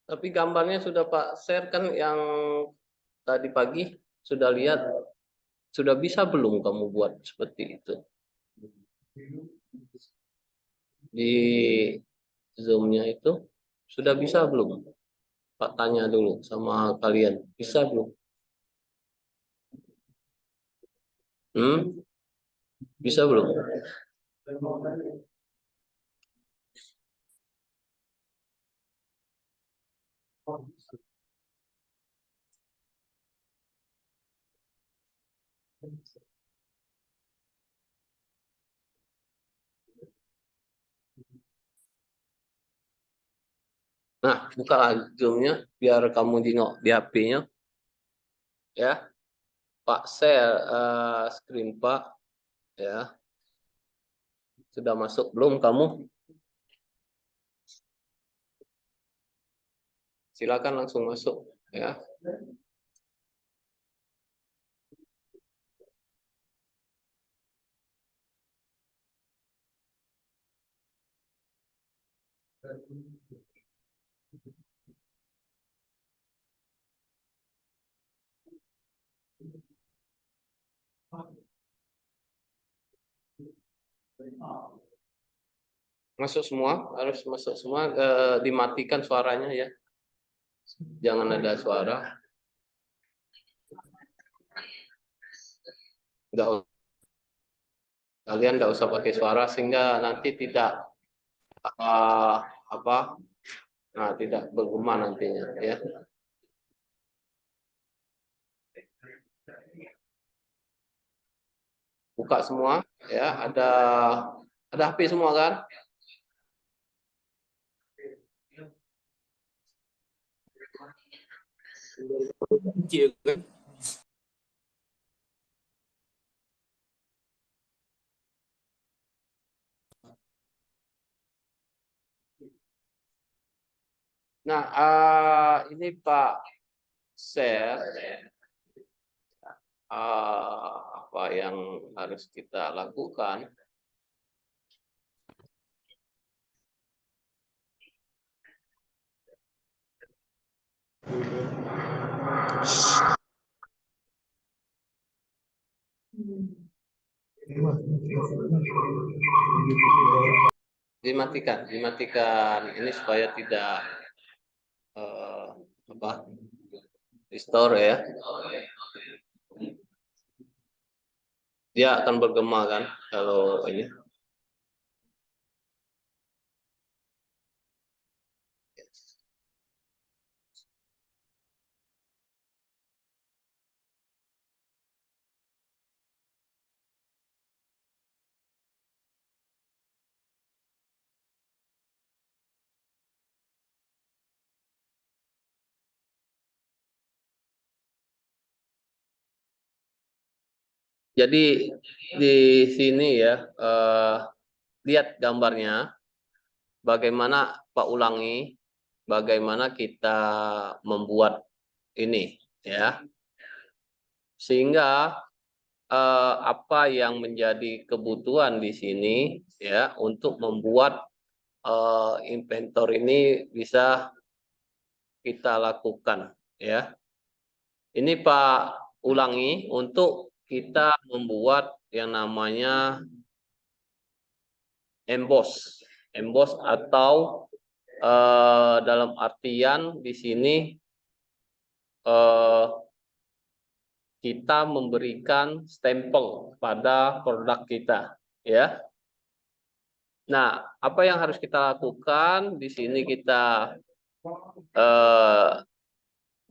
Tapi gambarnya sudah Pak share kan yang tadi pagi, sudah lihat, sudah bisa belum kamu buat seperti itu? Di Zoom-nya itu sudah bisa belum? Pak tanya dulu sama kalian, bisa belum? Bisa belum? Nah, buka Zoom-nya biar kamu di HP-nya ya. Pak share screen Pak ya. Sudah masuk belum kamu? Silakan langsung masuk ya. Masuk semua, harus masuk semua. Dimatikan suaranya ya. Jangan ada suara. Enggak, kalian nggak usah pakai suara sehingga nanti tidak apa, nah tidak bergema nantinya ya. Buka semua ya. Ada HP semua kan? Nah, ini Pak share apa yang harus kita lakukan. Dimatikan ini supaya tidak apa, restore ya. Dia akan bergema kan kalau ini. Jadi di sini ya, lihat gambarnya, bagaimana Pak ulangi, bagaimana kita membuat ini ya, sehingga apa yang menjadi kebutuhan di sini ya untuk membuat inventor ini bisa kita lakukan ya. Ini Pak ulangi untuk kita membuat yang namanya emboss atau dalam artian di sini kita memberikan stempel pada produk kita ya. Nah, apa yang harus kita lakukan di sini, kita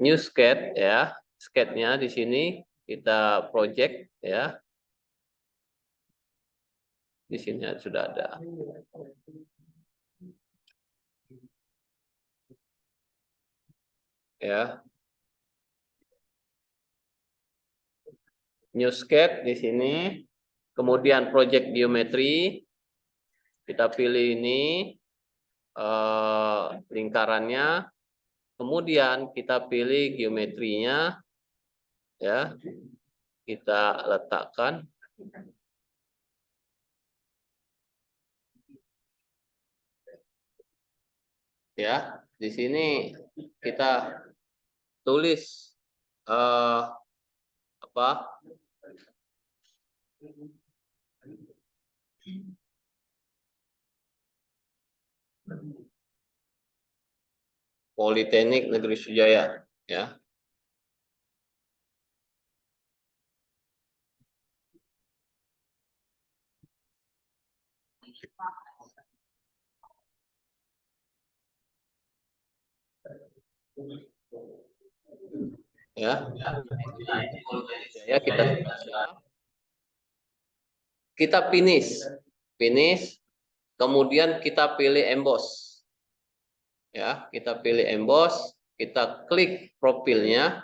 new sketch ya, sketchnya di sini kita project ya. Di sini sudah ada. Ya. New sketch di sini. Kemudian project geometry. Kita pilih ini lingkarannya. Kemudian kita pilih geometrinya, ya, kita letakkan. Ya, di sini kita tulis apa? Politeknik Negeri Sujaya, ya. Ya, ya kita finish, kemudian kita pilih emboss. Ya, kita pilih emboss, kita klik profilnya,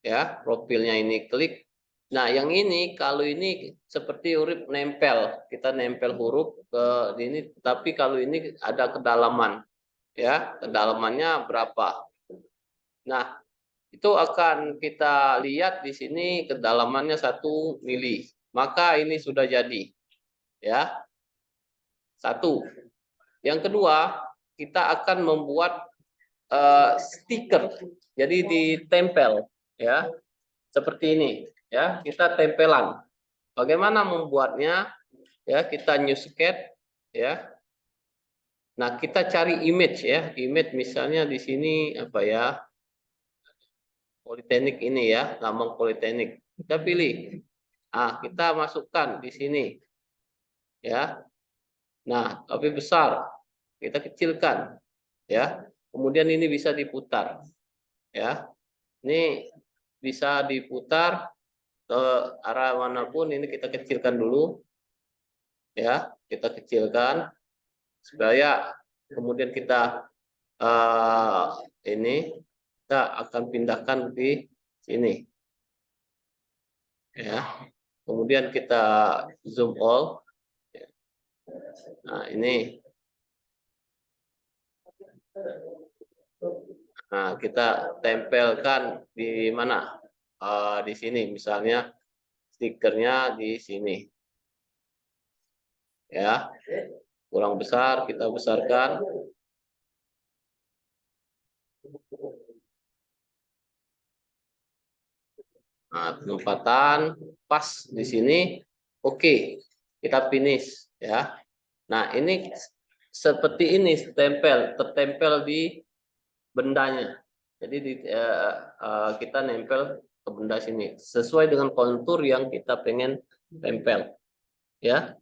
ya, profilnya ini klik. Nah, yang ini kalau ini seperti huruf nempel, kita nempel huruf ke ini, tapi kalau ini ada kedalaman, ya, kedalamannya berapa. Nah, itu akan kita lihat di sini kedalamannya 1 mili. Maka ini sudah jadi, ya. Satu. Yang kedua, kita akan membuat stiker. Jadi ditempel, ya. Seperti ini, ya. Kita tempelan. Bagaimana membuatnya? Ya, kita new sketch, ya. Nah, kita cari image, ya. Image misalnya di sini apa ya? Politeknik ini, ya, lambang Politeknik. Kita pilih. Ah, kita masukkan di sini, ya. Nah, tapi besar. Kita kecilkan, ya. Kemudian ini bisa diputar, ya. Ini bisa diputar ke arah manapun. Ini kita kecilkan dulu, ya. Kita kecilkan supaya kemudian kita ini kita akan pindahkan di sini, ya. Kemudian kita zoom all. Nah, ini. Nah, kita tempelkan di mana? Di sini, misalnya stikernya di sini. Ya, kurang besar, kita besarkan. Nah, penempatan pas di sini. Oke, kita finish, ya. Nah, ini seperti ini tertempel di bendanya. Jadi kita nempel ke benda sini sesuai dengan kontur yang kita pengen tempel, ya.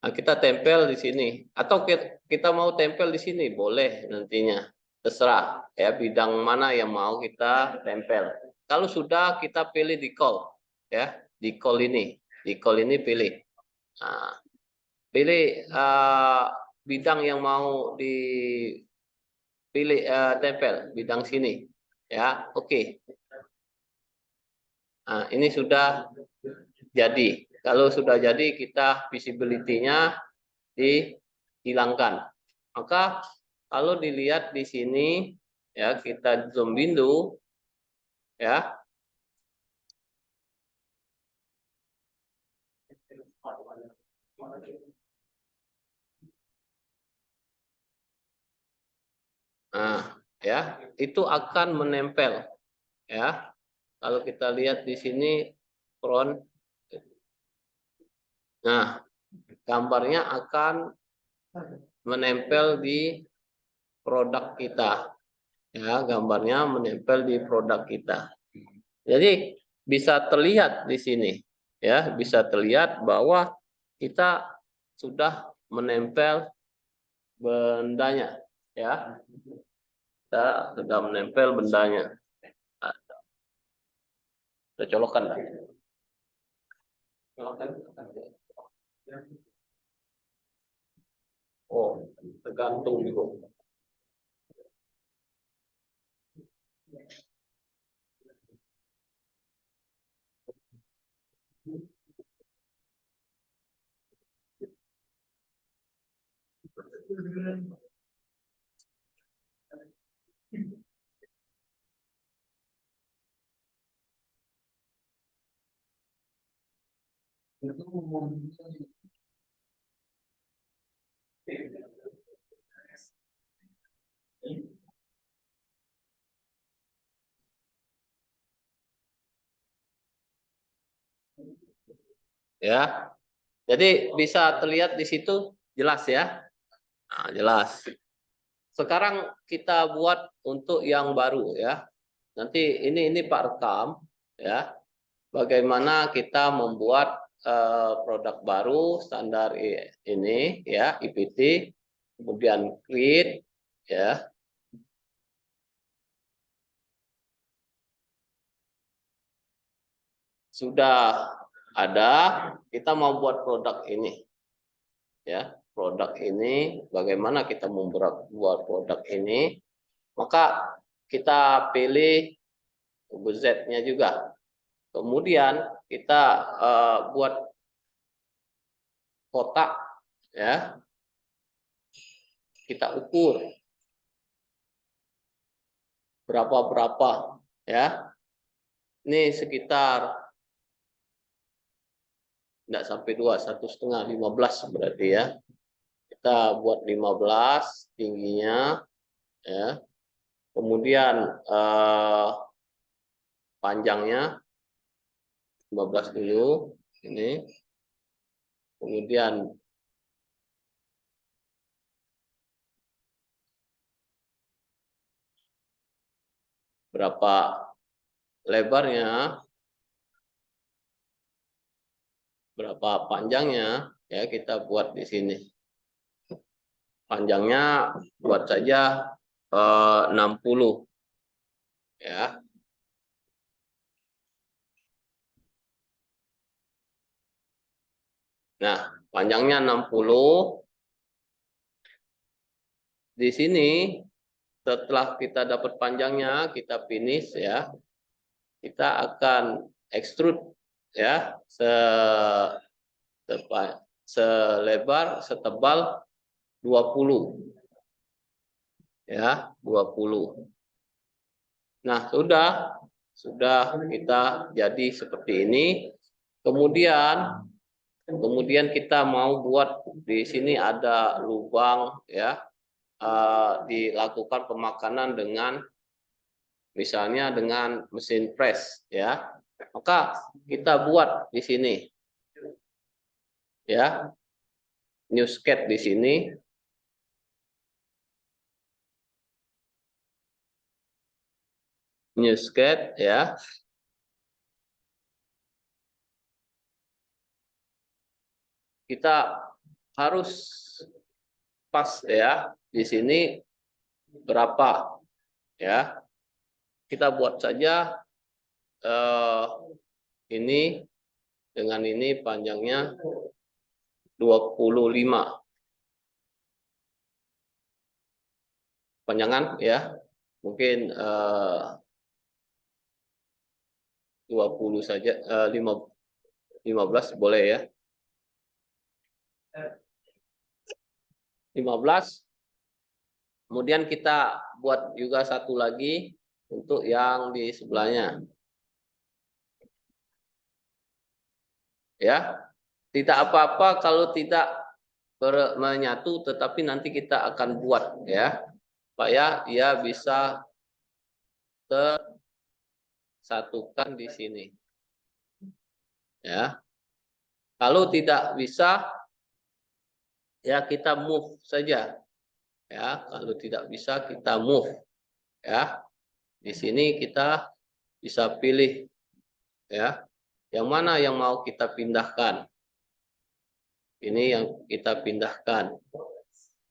Nah, kita tempel di sini atau kita mau tempel di sini boleh, nantinya terserah, ya, bidang mana yang mau kita tempel. Kalau sudah, kita pilih di call, ya, di call ini pilih. Nah, pilih bidang yang mau dipilih, tempel bidang sini, ya. Oke. Nah, ini sudah jadi. Kalau sudah jadi, kita visibility-nya dihilangkan. Maka kalau dilihat di sini, ya, kita zoom window, ya. Nah, ya, itu akan menempel, ya. Kalau kita lihat di sini front, nah, gambarnya akan menempel di produk kita, ya, gambarnya menempel di produk kita. Jadi bisa terlihat di sini, ya, bisa terlihat bahwa kita sudah menempel bendanya, ya. Kita sudah menempel bendanya. Nah, kita colokkan, lah. Colokkan. Oh, tergantung juga. Ya. Jadi bisa terlihat di situ jelas ya. Nah, jelas. Sekarang kita buat untuk yang baru ya. Nanti ini Pak rekam ya. Bagaimana kita membuat produk baru standar ini ya, IPT, kemudian create ya. Sudah ada, kita mau buat produk ini ya. Produk ini bagaimana kita membuat produk ini? Maka kita pilih Z-nya juga. Kemudian kita buat kotak ya. Kita ukur berapa ya. Ini sekitar tidak sampai 2, 1,5, 15 berarti ya. Kita buat 15 tingginya ya. Kemudian panjangnya 15 dulu ini. Kemudian berapa lebarnya, berapa panjangnya ya, kita buat di sini. Panjangnya buat saja 60 ya. Nah, panjangnya 60. Di sini setelah kita dapat panjangnya, kita finish ya. Kita akan extrude ya, selebar setebal 20 ya, 20. Nah, sudah kita jadi seperti ini. Kemudian kita mau buat di sini ada lubang ya, dilakukan pemakanan dengan misalnya dengan mesin press ya. Maka kita buat di sini ya, new sketch di sini. New sketch ya. Kita harus pas ya di sini berapa ya. Kita buat saja ini dengan ini panjangnya 25 panjangan ya, mungkin 20 saja, 15 boleh ya, 15. Kemudian kita buat juga satu lagi untuk yang di sebelahnya ya. Tidak apa-apa kalau tidak menyatu, tetapi nanti kita akan buat ya, supaya ia bisa tersatukan di sini ya. Kalau tidak bisa ya kita move saja ya. Kalau tidak bisa kita move ya. Di sini kita bisa pilih ya, yang mana yang mau kita pindahkan. Ini yang kita pindahkan.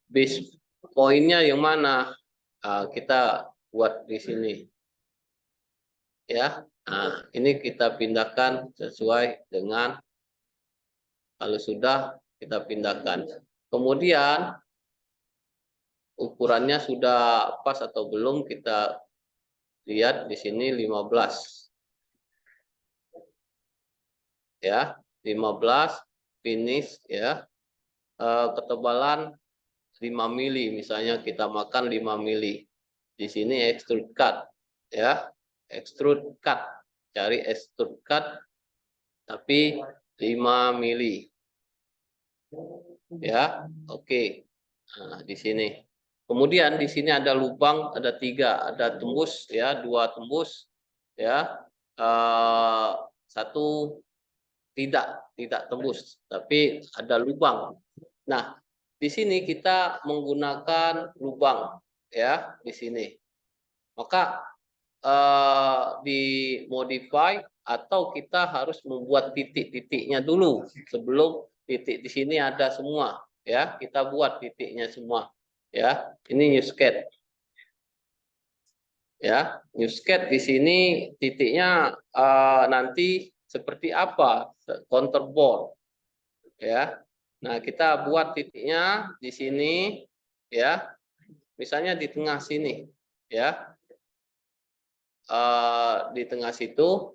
Base pointnya yang mana? Kita buat di sini ya. Nah, ini kita pindahkan sesuai dengan, kalau sudah kita pindahkan. Kemudian ukurannya sudah pas atau belum, kita lihat di sini 15 ya, 15 finish ya. Ketebalan 5 mili misalnya, kita makan 5 mili. Di sini extrude cut ya, extrude cut, cari extrude cut tapi 5 mili. Ya, oke. Nah, di sini. Kemudian di sini ada lubang, ada 3, ada tembus, ya, 2 tembus, ya, satu tidak tembus, tapi ada lubang. Nah, di sini kita menggunakan lubang, ya, di sini. Maka di modify atau kita harus membuat titik-titiknya dulu sebelum titik di sini ada semua, ya, kita buat titiknya semua, ya. Ini new sketch, ya, new sketch di sini titiknya nanti seperti apa, counter bore, ya. Nah, kita buat titiknya di sini, ya, misalnya di tengah sini, ya. Di tengah situ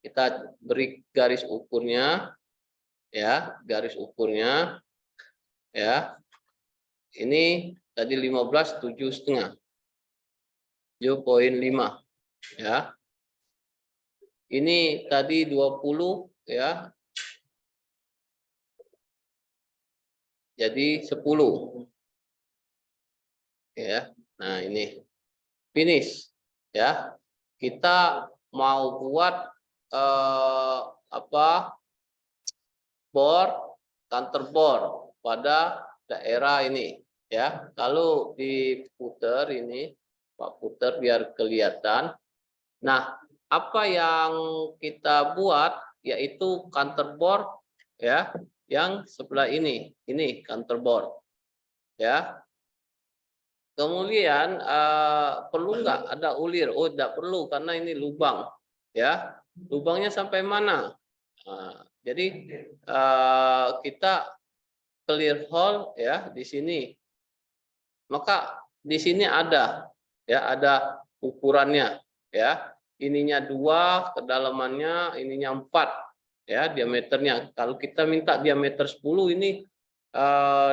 kita beri garis ukurnya, ya, garis ukurnya, ya. Ini tadi 15, 7,5, 7,5, ya. Ini tadi 20, ya, jadi 10, ya. Nah, ini finish, ya. Kita mau buat apa, bor, counter bor pada daerah ini, ya. Kalau diputer ini, Pak puter biar kelihatan. Nah, apa yang kita buat yaitu counter bor, ya, yang sebelah ini counter bor, ya. Kemudian perlu nggak ada ulir? Oh, tidak perlu karena ini lubang, ya. Lubangnya sampai mana? Nah, jadi kita clear hole, ya, di sini. Maka di sini ada, ya, ada ukurannya, ya. Ininya 2, kedalamannya ininya 4, ya, diameternya. Kalau kita minta diameter 10, ini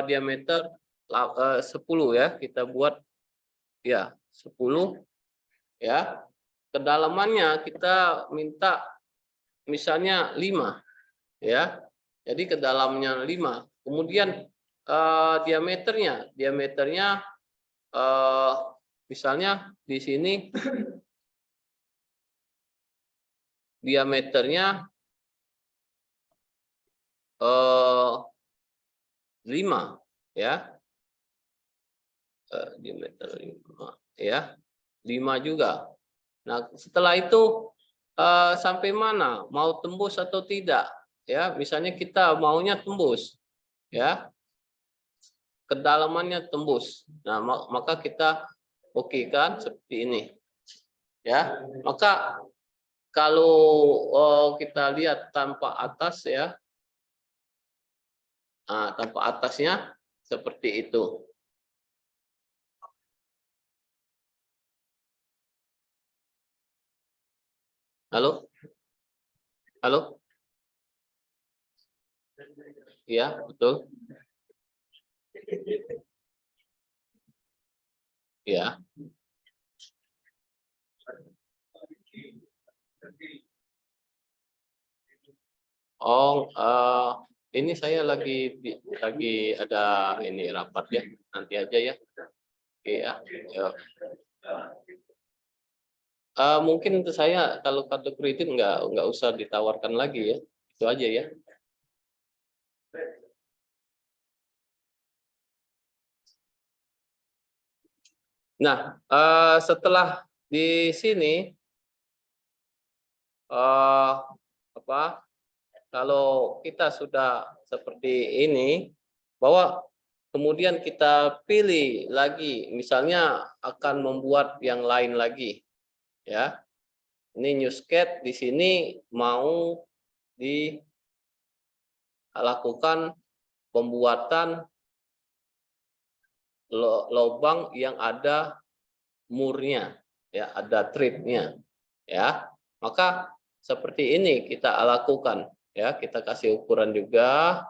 diameter 10, ya. Kita buat, ya, 10, ya. Kedalamannya kita minta misalnya 5, ya. Jadi kedalamnya 5. Kemudian diameternya misalnya di sini diameternya 5, ya. Diameter 5, ya. 5 juga. Nah, setelah itu sampai mana? Mau tembus atau tidak? Ya, misalnya kita maunya tembus, ya. Kedalamannya tembus. Nah, maka kita oke kan seperti ini, ya. Maka kalau kita lihat tanpa atas, ya, tanpa atasnya seperti itu. Halo, halo, ya, betul, ya. Oh, ini saya lagi ada ini rapat, ya. Nanti aja, ya. Oke, ya. Ya. Mungkin untuk saya kalau kartu kredit nggak usah ditawarkan lagi, ya. Itu aja, ya. Nah, setelah di sini apa? Kalau kita sudah seperti ini, bahwa kemudian kita pilih lagi, misalnya akan membuat yang lain lagi, ya. Ini new sketch di sini mau dilakukan pembuatan lubang yang ada murnya, ya, ada tripnya, ya. Maka seperti ini kita lakukan, ya. Kita kasih ukuran juga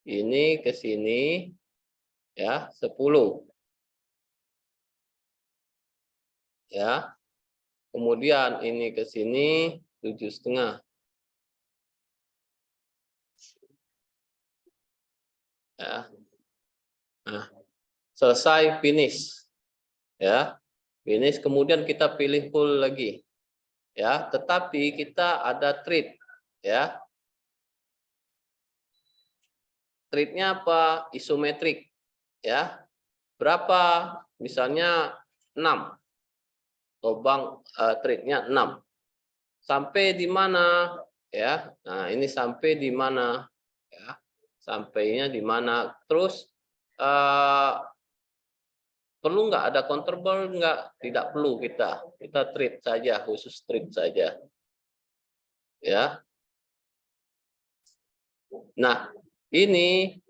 ini ke sini, ya, 10, ya. Kemudian ini ke sini 7,5, Ya. Nah, selesai finish. Ya. Finish, kemudian kita pilih full lagi. Ya, tetapi kita ada treat, ya. Treatnya apa? Isometrik, ya. Berapa? Misalnya 6. Lubang treatnya 6. Sampai di mana? Ya. Nah, ini sampai di mana? Ya. Sampainya di mana? Terus perlu nggak ada counterball? Nggak, tidak perlu kita treat saja, khusus treat saja. Ya. Nah, ini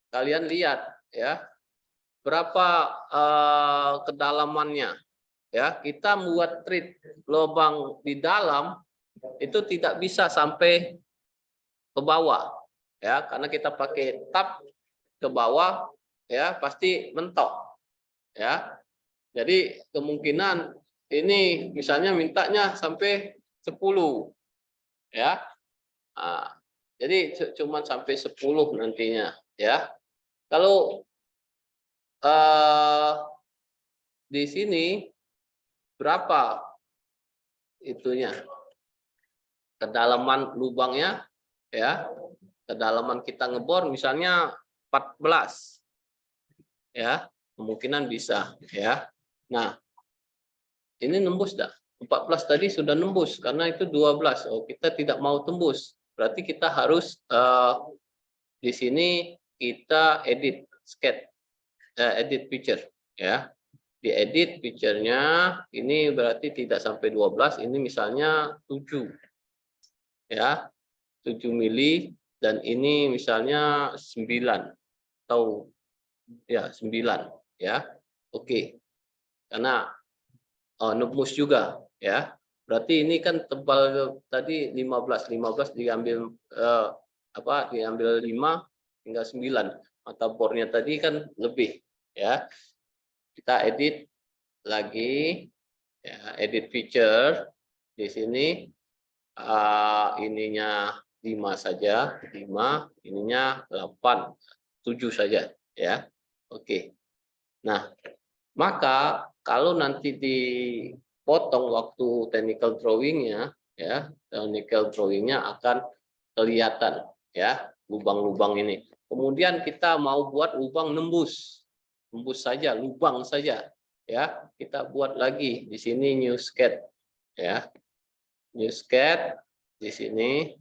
kalian lihat ya, berapa kedalamannya. Ya, kita membuat treat lubang di dalam itu tidak bisa sampai ke bawah. Ya, karena kita pakai tap ke bawah ya pasti mentok. Ya. Jadi kemungkinan ini misalnya mintanya sampai 10 ya. Nah, jadi cuma sampai 10 nantinya ya. Kalau di sini berapa itunya? Kedalaman lubangnya ya. Kedalaman kita ngebor misalnya 14. Ya, kemungkinan bisa ya. Nah, ini nembus dah. 14 tadi sudah nembus karena itu 12. Oh, kita tidak mau tembus. Berarti kita harus di sini kita edit sketch, edit picture ya. Diedit picture-nya ini berarti tidak sampai 12, ini misalnya 7 ya. 7 mili dan ini misalnya 9 atau ya 9 ya. Oke. Karena nembus juga ya. Berarti ini kan tebal tadi 15 diambil diambil 5 tinggal 9. Mata bornya tadi kan lebih ya. Kita edit lagi ya, edit feature di sini ininya 5 saja, 5, ininya 8, 7 saja ya. Oke. Nah, maka kalau nanti dipotong waktu technical drawingnya ya, technical drawingnya akan kelihatan ya lubang-lubang ini. Kemudian kita mau buat lubang nembus saja, lubang saja ya. Kita buat lagi di sini new sketch ya, new sketch di sini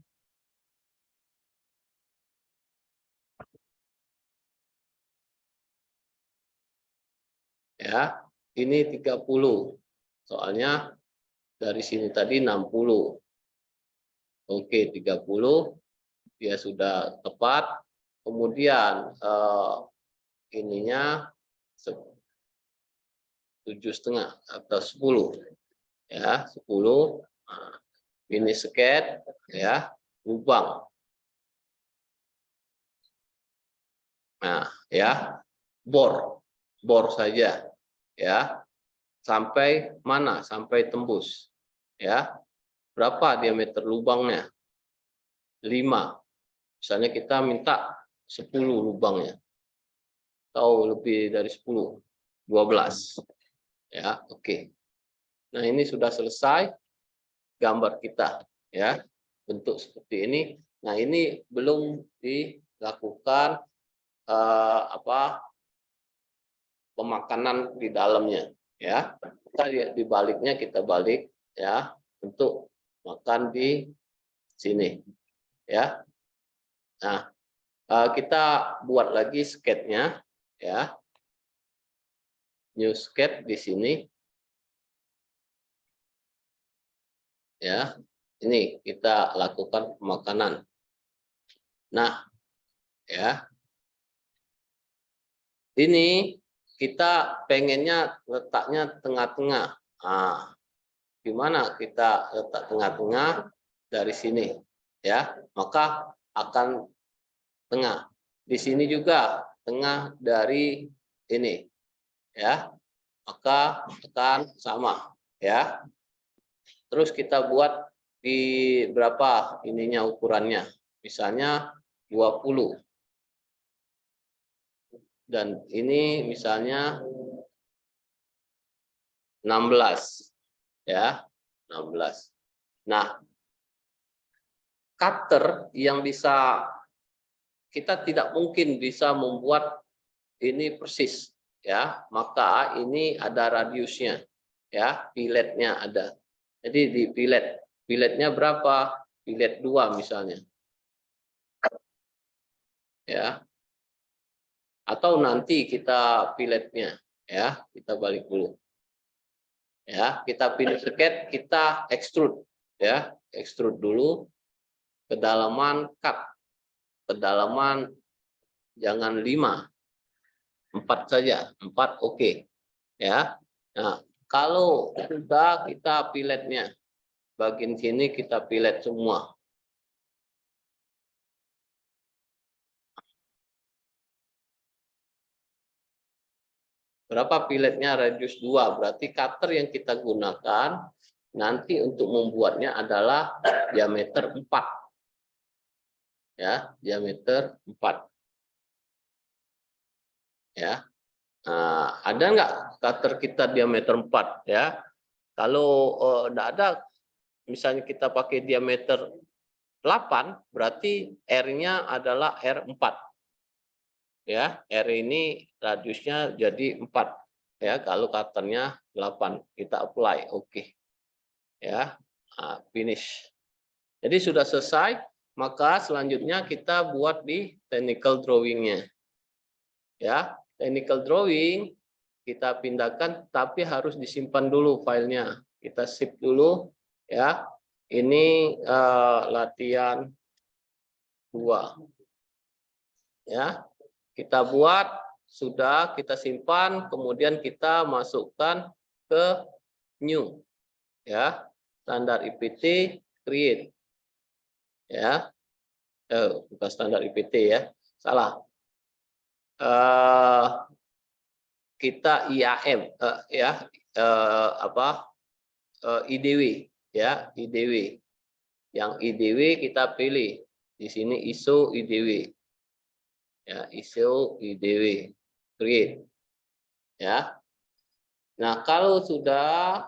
ya. Ini 30 soalnya dari sini tadi 60. Oke, 30 dia sudah tepat. Kemudian ininya 7,5 atau 10 ya, 10. Nah, ini sketch ya, lubang. Nah, ya, bor saja ya. Sampai mana? Sampai tembus. Ya. Berapa diameter lubangnya? 5. Misalnya kita minta 10 lubangnya. Atau lebih dari 10, 12. Ya, oke. Nah, ini sudah selesai gambar kita ya. Bentuk seperti ini. Nah, ini belum dilakukan pemakanan di dalamnya ya. Kita di baliknya kita balik ya untuk makan di sini ya. Nah, kita buat lagi sketchnya ya. New sketch di sini ya. Ini kita lakukan pemakanan. Nah, ya. Ini kita pengennya letaknya tengah-tengah. Nah, gimana kita letak tengah-tengah dari sini ya, maka akan tengah. Di sini juga tengah dari ini ya, maka akan sama ya. Terus kita buat di berapa ininya ukurannya, misalnya 20 dan ini misalnya 16 ya, 16. Nah, cutter yang bisa, kita tidak mungkin bisa membuat ini persis ya, maka ini ada radiusnya ya, piletnya ada. Jadi di piletnya berapa? Pilet 2 misalnya ya, atau nanti kita piletnya ya, kita balik dulu ya, kita pilih sket, kita extrude ya, extrude dulu, kedalaman cut, kedalaman jangan 5, 4 saja, 4 oke ya. Nah, kalau sudah kita piletnya, bagian sini kita pilet semua. Berapa piletnya? Radius 2, berarti cutter yang kita gunakan nanti untuk membuatnya adalah diameter 4 ya, diameter 4 ya. Nah, ada nggak cutter kita diameter 4 ya? Kalau enggak ada, misalnya kita pakai diameter 8, berarti R-nya adalah R4 ya. R ini radiusnya jadi 4 ya, kalau cutternya 8, kita apply oke ya. Nah, finish. Jadi sudah selesai, maka selanjutnya kita buat di technical drawing-nya ya. Technical drawing kita pindahkan, tapi harus disimpan dulu filenya. Kita save dulu ya. Ini latihan 2 ya. Kita buat, sudah kita simpan, kemudian kita masukkan ke new ya. Standar IPT create ya. Bukan standar IPT ya. Salah. Kita IAM ya, IDW ya, IDW. Yang IDW kita pilih di sini, ISO IDW ya, ISO IDW create ya. Nah, kalau sudah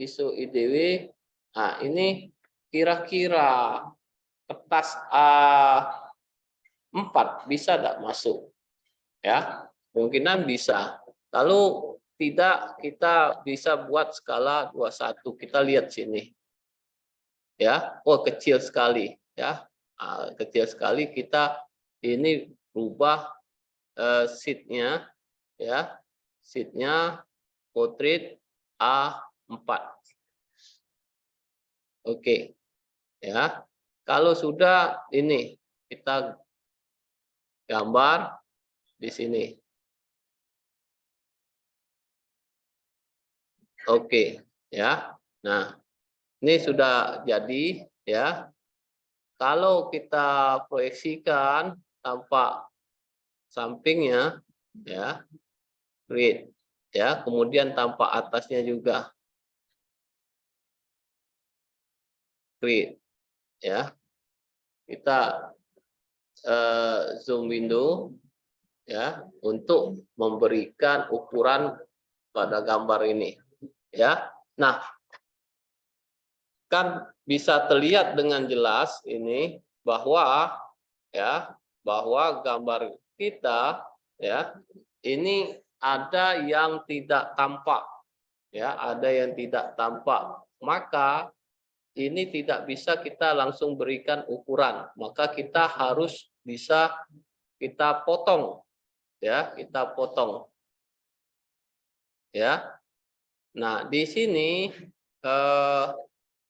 ISO IDW, nah ini kira-kira kertas A4 bisa tidak masuk ya, kemungkinan bisa. Lalu tidak, kita bisa buat skala 21. Kita lihat sini ya. Oh, kecil sekali ya. Kecil sekali. Kita ini rubah sheet-nya ya. Sheet-nya portrait A4. Oke ya. Kalau sudah, ini kita gambar di sini. Oke ya. Nah, ini sudah jadi ya. Kalau kita proyeksikan tampak sampingnya ya, grid ya, kemudian tampak atasnya juga grid ya. Kita zoom window ya untuk memberikan ukuran pada gambar ini ya. Nah, kan bisa terlihat dengan jelas ini bahwa ya, bahwa gambar kita ya ini ada yang tidak tampak ya, ada yang tidak tampak, maka ini tidak bisa kita langsung berikan ukuran, maka kita harus bisa kita potong ya, kita potong ya. Nah, di sini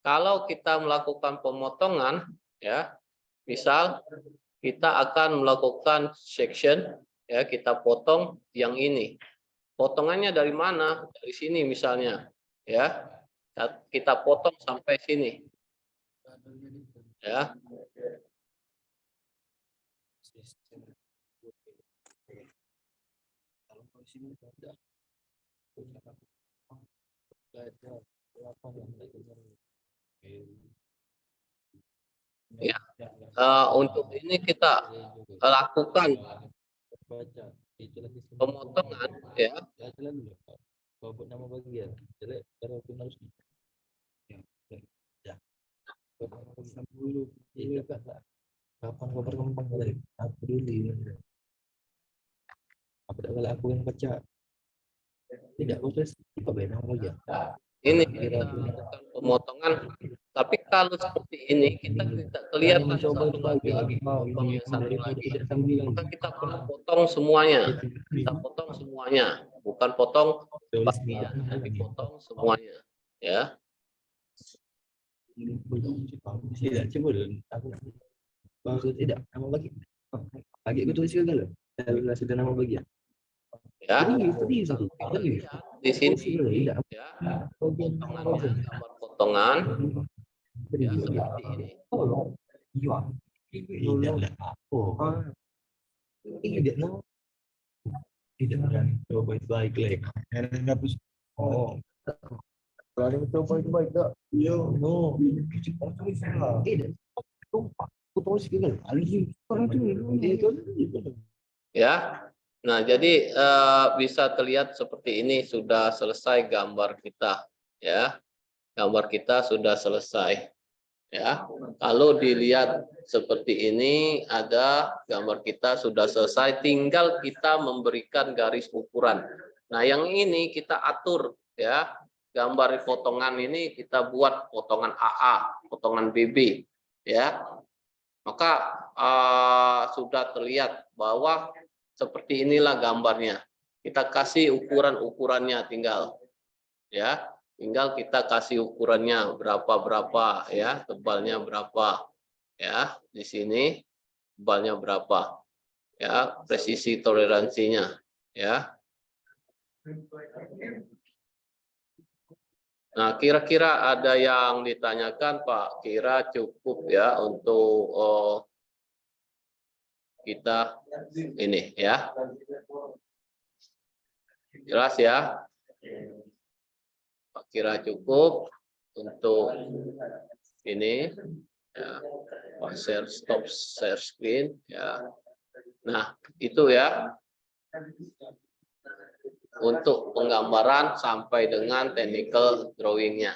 kalau kita melakukan pemotongan ya, misal kita akan melakukan section ya, kita potong yang ini. Potongannya dari mana? Dari sini misalnya ya. Kita potong sampai sini. Ya. Ya. Untuk ini kita lakukan pemotongan ya. Buat nama bagian jelek cara harus ya dulu iya kapan kau berkembang lagi aku dulu apa kalau aku yang baca tidak kau terus apa beda lagi Ini kita lakukan pemotongan, tapi kalau seperti ini kita tidak kelihatan satu lagi potong yang satu lagi, maka kita perlu potong semuanya. Kita potong semuanya, bukan potong bagian, tapi potong semuanya, ya. Tidak coba aku baru tidak nama bagi itu tulis segala sudah nama bagian Ya, tadi di sini ya, potongannya, gambar potongan ya seperti ini. Tidak no tidak coba baik lagi oh kalau coba itu baik tak yo no tidak aku tulis segala Ya. Nah, jadi bisa terlihat seperti ini sudah selesai gambar kita, ya. Gambar kita sudah selesai, ya. Kalau dilihat seperti ini, ada gambar kita sudah selesai, tinggal kita memberikan garis ukuran. Nah, yang ini kita atur, ya. Gambar potongan ini kita buat potongan AA, potongan BB, ya. Maka sudah terlihat bahwa seperti inilah gambarnya. Kita kasih ukuran-ukurannya tinggal, ya. Tinggal kita kasih ukurannya berapa ya, tebalnya berapa, ya. Di sini tebalnya berapa, ya. Presisi toleransinya, ya. Nah, kira-kira ada yang ditanyakan, Pak? Kira cukup ya untuk kita ini ya. Jelas ya? Kira cukup untuk ini ya. Stop share screen ya. Nah, itu ya. Untuk penggambaran sampai dengan technical drawing-nya.